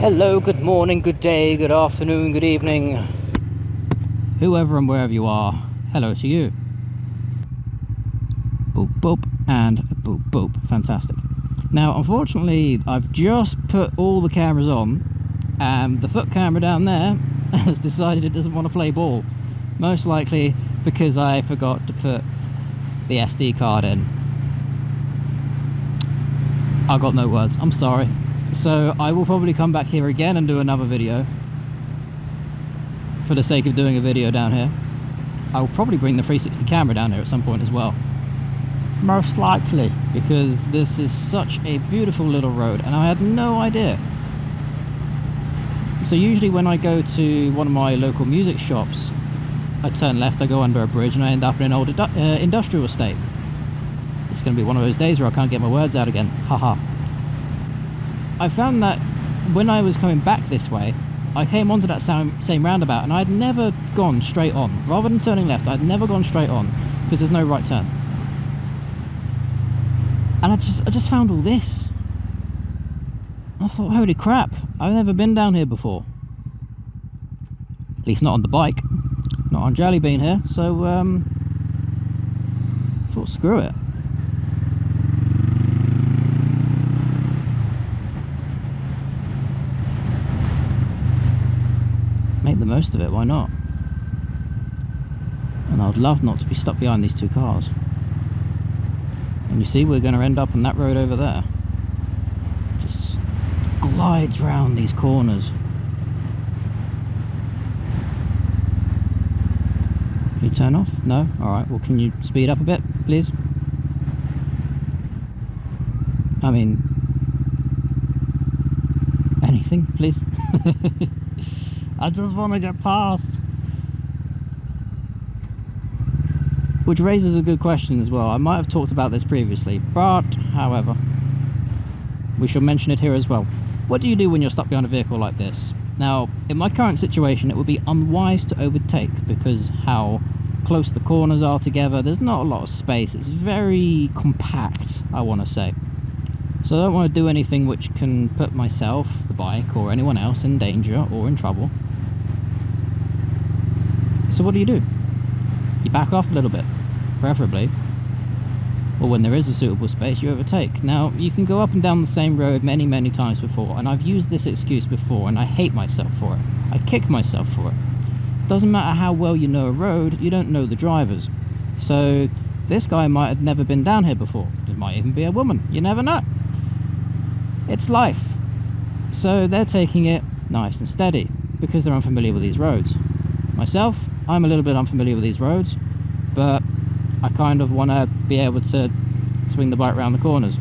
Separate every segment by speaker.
Speaker 1: Hello, good morning, good day, good afternoon, good evening, whoever and wherever you are, hello to you. Boop boop and boop boop. Fantastic. Now unfortunately I've just put all the cameras on and the foot camera down there has decided it doesn't want to play ball, most likely because I forgot to put the SD card in. I got no words, I'm sorry. So I will probably come back here again and do another video for the sake of doing a video down here. I will probably bring the 360 camera down here at some point as well, most likely, because this is such a beautiful little road and I had no idea. So usually when I go to one of my local music shops, I turn left, I go under a bridge and I end up in an old industrial estate. It's going to be one of those days where I can't get my words out again, haha. I found that when I was coming back this way, I came onto that same roundabout and I'd never gone straight on. Rather than turning left, I'd never gone straight on because there's no right turn. And I just found all this. I thought, holy crap, I've never been down here before. At least not on the bike, not on Jelly Bean here, so I thought screw it. Make the most of it, why not? And I'd love not to be stuck behind these two cars. And you see, we're going to end up on that road over there. Just glides round these corners. Can you turn off? No? Alright, well can you speed up a bit, please? I mean, anything, please? I just want to get past. Which raises a good question as well. I might have talked about this previously, but however, we shall mention it here as well. What do you do when you're stuck behind a vehicle like this? Now, in my current situation, it would be unwise to overtake because how close the corners are together. There's not a lot of space. It's very compact, I want to say. So I don't want to do anything which can put myself, the bike, or anyone else in danger or in trouble. So what do? You back off a little bit, preferably. Or when there is a suitable space, you overtake. Now, you can go up and down the same road many, many times before, and I've used this excuse before, and I hate myself for it. I kick myself for it. Doesn't matter how well you know a road, you don't know the drivers. So this guy might have never been down here before. There might even be a woman. You never know. It's life. So they're taking it nice and steady because they're unfamiliar with these roads. Myself, I'm a little bit unfamiliar with these roads, but I kind of want to be able to swing the bike around the corners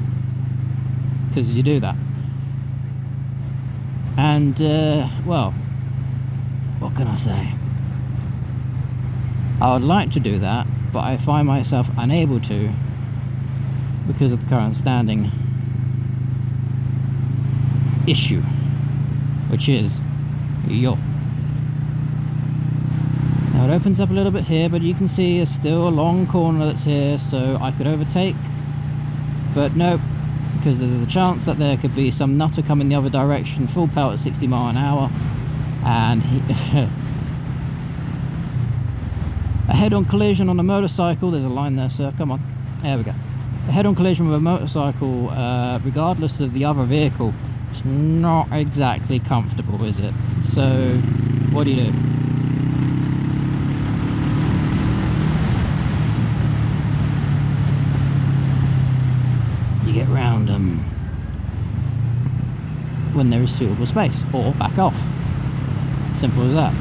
Speaker 1: because you do that. And well, what can I say? I would like to do that, but I find myself unable to because of the current standing issue, which is yo. Now it opens up a little bit here, but you can see there's still a long corner that's here, so I could overtake, but no, because there's a chance that there could be some nutter coming the other direction, full pelt at 60 miles an hour, and a head-on collision on a motorcycle. There's a line there, sir, come on, there we go. A head-on collision with a motorcycle, regardless of the other vehicle, it's not exactly comfortable, is it? So what do you do? You get round them when there is suitable space, or back off. Simple as that.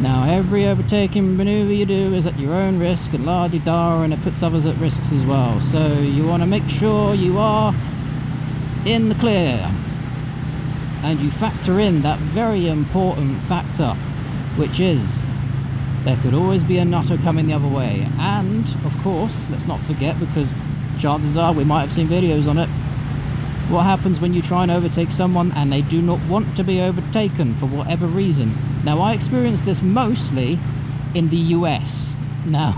Speaker 1: Now every overtaking maneuver you do is at your own risk and la-di-da, and it puts others at risks as well. So you want to make sure you are in the clear, and you factor in that very important factor, which is there could always be a nutter coming the other way. And of course, let's not forget, because chances are we might have seen videos on it, what happens when you try and overtake someone and they do not want to be overtaken for whatever reason. Now I experienced this mostly in the US. Now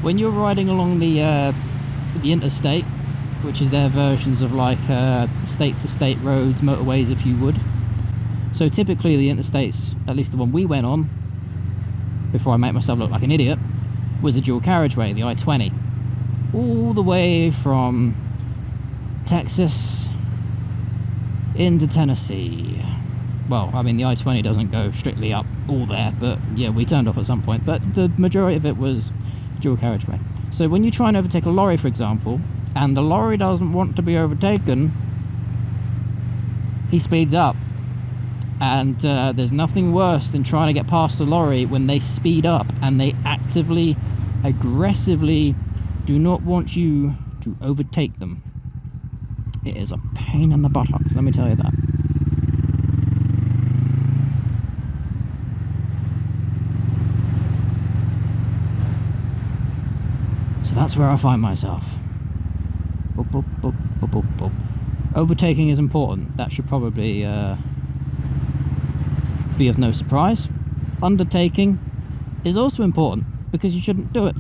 Speaker 1: when you're riding along the interstate, which is their versions of like state to state roads, motorways if you would, So typically the interstates, at least the one we went on, before I make myself look like an idiot, was a dual carriageway, the I-20. All the way from Texas into Tennessee. Well, I mean, the I-20 doesn't go strictly up all there, but yeah, we turned off at some point. But the majority of it was dual carriageway. So when you try and overtake a lorry, for example, and the lorry doesn't want to be overtaken, he speeds up. And there's nothing worse than trying to get past the lorry when they speed up and they actively, aggressively do not want you to overtake them. It is a pain in the buttocks, let me tell you that. So that's where I find myself. Boop, boop, boop, boop, boop, boop. Overtaking is important. That should probably be of no surprise. Undertaking is also important, because you shouldn't do it.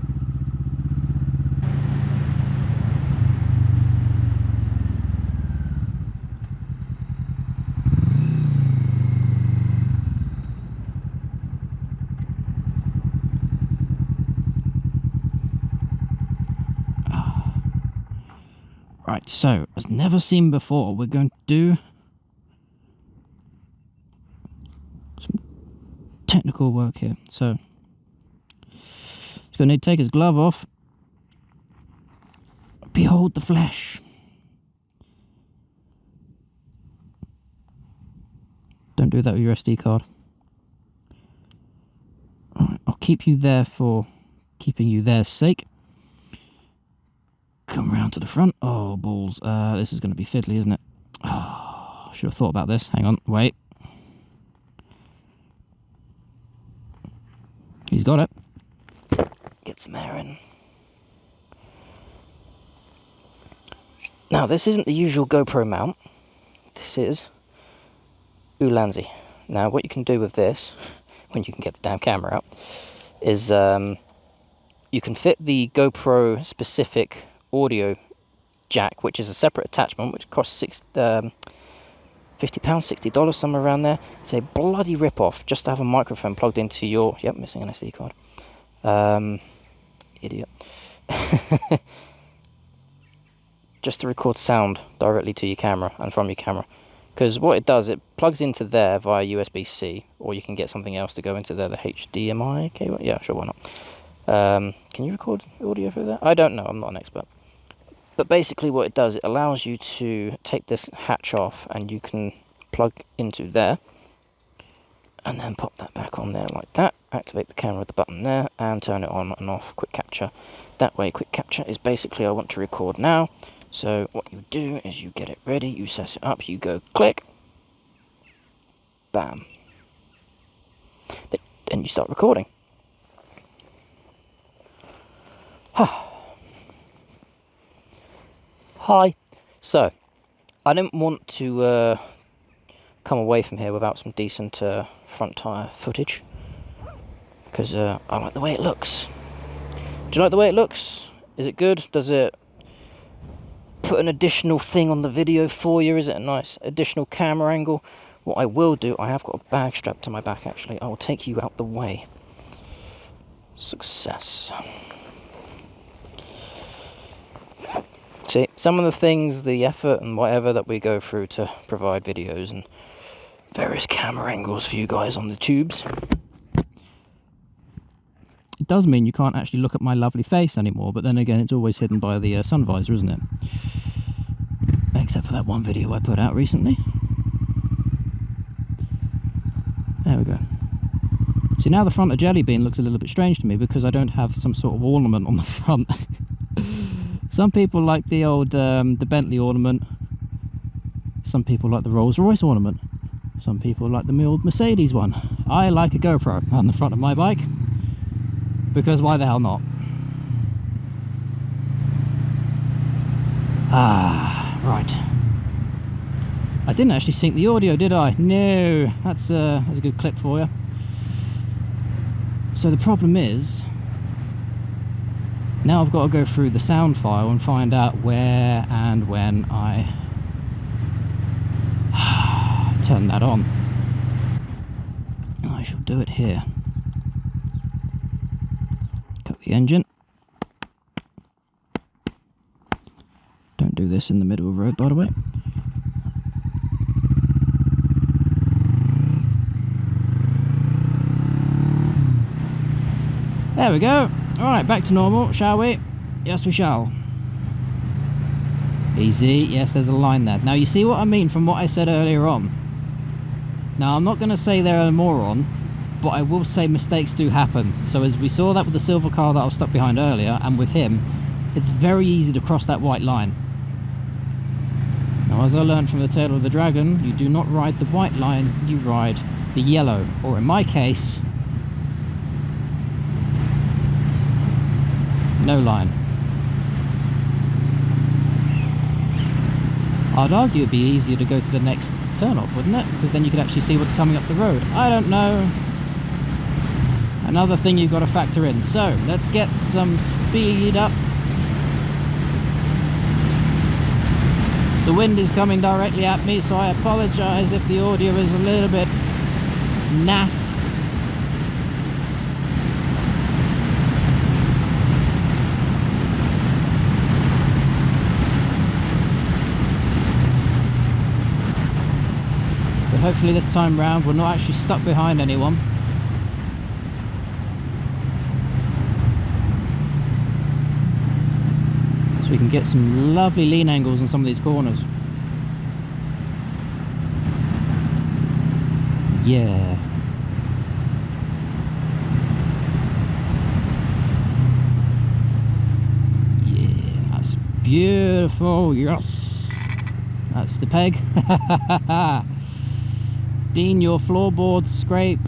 Speaker 1: Right, so, as never seen before, we're going to do some technical work here. So, he's going to need to take his glove off. Behold the flesh. Don't do that with your SD card. Alright, I'll keep you there for keeping you there's sake. Come round to the front. Oh, balls. This is going to be fiddly, isn't it? Oh, I should have thought about this. Hang on, wait. He's got it. Get some air in. Now, this isn't the usual GoPro mount. This is Ulanzi. Now, what you can do with this, when you can get the damn camera out, is you can fit the GoPro specific audio jack, which is a separate attachment, which costs £50, $60, somewhere around there. It's a bloody rip-off just to have a microphone plugged into your... Yep, missing an SD card. Idiot. Just to record sound directly to your camera and from your camera. Because what it does, it plugs into there via USB-C, or you can get something else to go into there, the HDMI cable. Yeah, sure, why not? Can you record audio through that? I don't know, I'm not an expert. But basically what it does, it allows you to take this hatch off and you can plug into there and then pop that back on there like that, activate the camera with the button there and turn it on and off, quick capture. That way, quick capture is basically I want to record now. So what you do is you get it ready, you set it up, you go click, bam, then you start recording. Hi. So, I didn't want to come away from here without some decent front tyre footage, because I like the way it looks. Do you like the way it looks? Is it good? Does it put an additional thing on the video for you? Is it a nice additional camera angle? What I will do, I have got a bag strapped to my back actually. I will take you out the way. Success. See, some of the things, the effort and whatever that we go through to provide videos and various camera angles for you guys on the tubes. It does mean you can't actually look at my lovely face anymore, but then again, it's always hidden by the sun visor, isn't it? Except for that one video I put out recently. There we go. See, now the front of Jelly Bean looks a little bit strange to me because I don't have some sort of ornament on the front. Some people like the old the Bentley ornament. Some people like the Rolls Royce ornament. Some people like the old Mercedes one. I like a GoPro on the front of my bike, because why the hell not? Ah, right. I didn't actually sync the audio, did I? No, that's a good clip for you. So the problem is, now I've got to go through the sound file and find out where and when I turn that on. shall do it here. Cut the engine. Don't do this in the middle of the road, by the way. There we go. Alright, back to normal, shall we? Yes, we shall. Easy. Yes, there's a line there. Now, you see what I mean from what I said earlier on. Now, I'm not going to say they're a moron, but I will say mistakes do happen. So, as we saw that with the silver car that I was stuck behind earlier, and with him, it's very easy to cross that white line. Now, as I learned from the Tail of the Dragon, you do not ride the white line, you ride the yellow. Or in my case, no line. I'd argue it'd be easier to go to the next turn off, wouldn't it? Because then you could actually see what's coming up the road. I don't know. Another thing you've got to factor in. So, let's get some speed up. The wind is coming directly at me, so I apologise if the audio is a little bit naff. Hopefully this time round we're not actually stuck behind anyone. So we can get some lovely lean angles on some of these corners. Yeah. Yeah, that's beautiful. Yes. That's the peg. Dean, your floorboards scrape.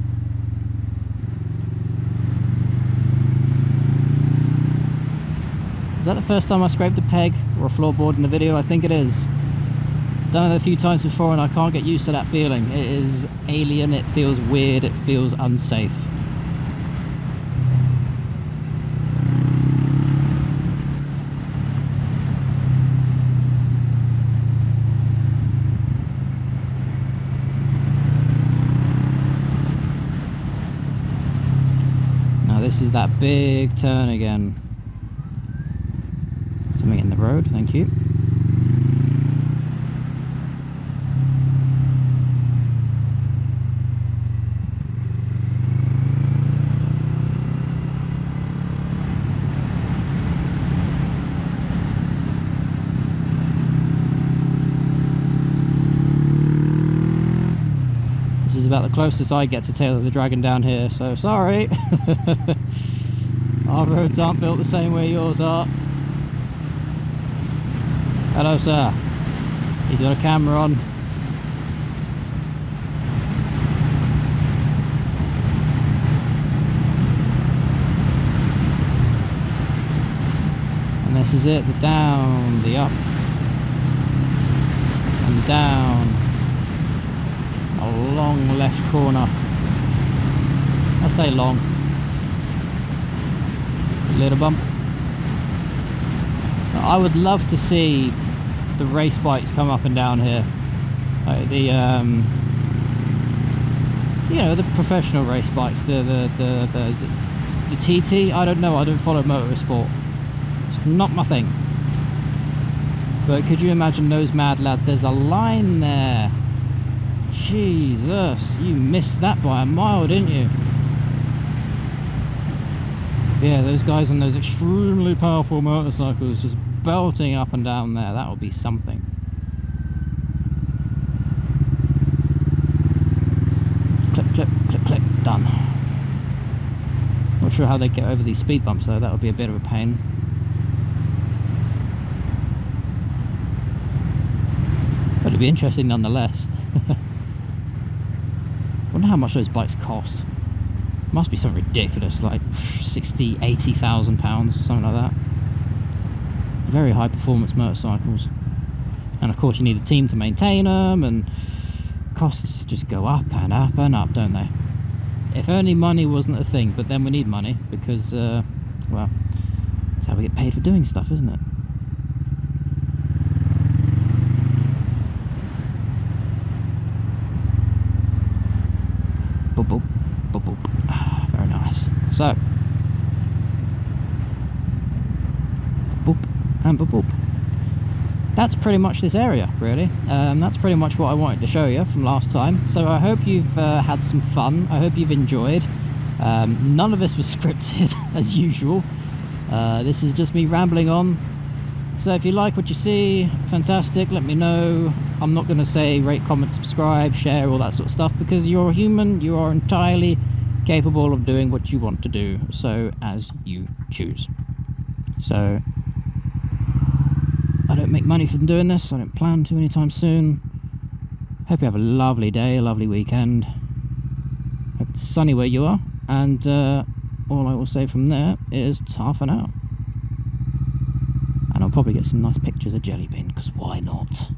Speaker 1: Is that the first time I scraped a peg or a floorboard in the video? I think it is. Done it a few times before and I can't get used to that feeling. It is alien, it feels weird, it feels unsafe. This is that big turn again. Something in the road, thank you. This is about the closest I get to Tail of the Dragon down here, so sorry. Our roads aren't built the same way yours are. Hello, sir. He's got a camera on. And this is it, the down, the up, and the down. A long left corner. I say long. Little bump. I would love to see the race bikes come up and down here, like the you know, the professional race bikes, the TT. I don't know. I don't follow motorsport. It's not my thing. But could you imagine those mad lads? There's a line there. Jesus, you missed that by a mile, didn't you? Yeah, those guys on those extremely powerful motorcycles just belting up and down there. That would be something. Clip, clip, clip, clip. Done. Not sure how they get over these speed bumps though. That would be a bit of a pain. But it'd be interesting nonetheless. Wonder how much those bikes cost. Must be something ridiculous, like 60, 80,000 pounds or something like that. Very high performance motorcycles. And of course you need a team to maintain them, and costs just go up and up and up, don't they? If only money wasn't a thing, but then we need money because, well, that's how we get paid for doing stuff, isn't it? Boop, boop, boop, So, boop and boop boop. That's pretty much this area, really. That's pretty much what I wanted to show you from last time. So I hope you've had some fun. I hope you've enjoyed. None of this was scripted, as usual. This is just me rambling on. So if you like what you see, fantastic, let me know. I'm not going to say rate, comment, subscribe, share, all that sort of stuff, because you're a human. You are entirely capable of doing what you want to do, so as you choose. So I don't make money from doing this. I don't plan to anytime soon. Hope you have a lovely day, a lovely weekend. Hope it's sunny where you are. And all I will say from there is ta for now. And I'll probably get some nice pictures of Jelly Bean, because why not?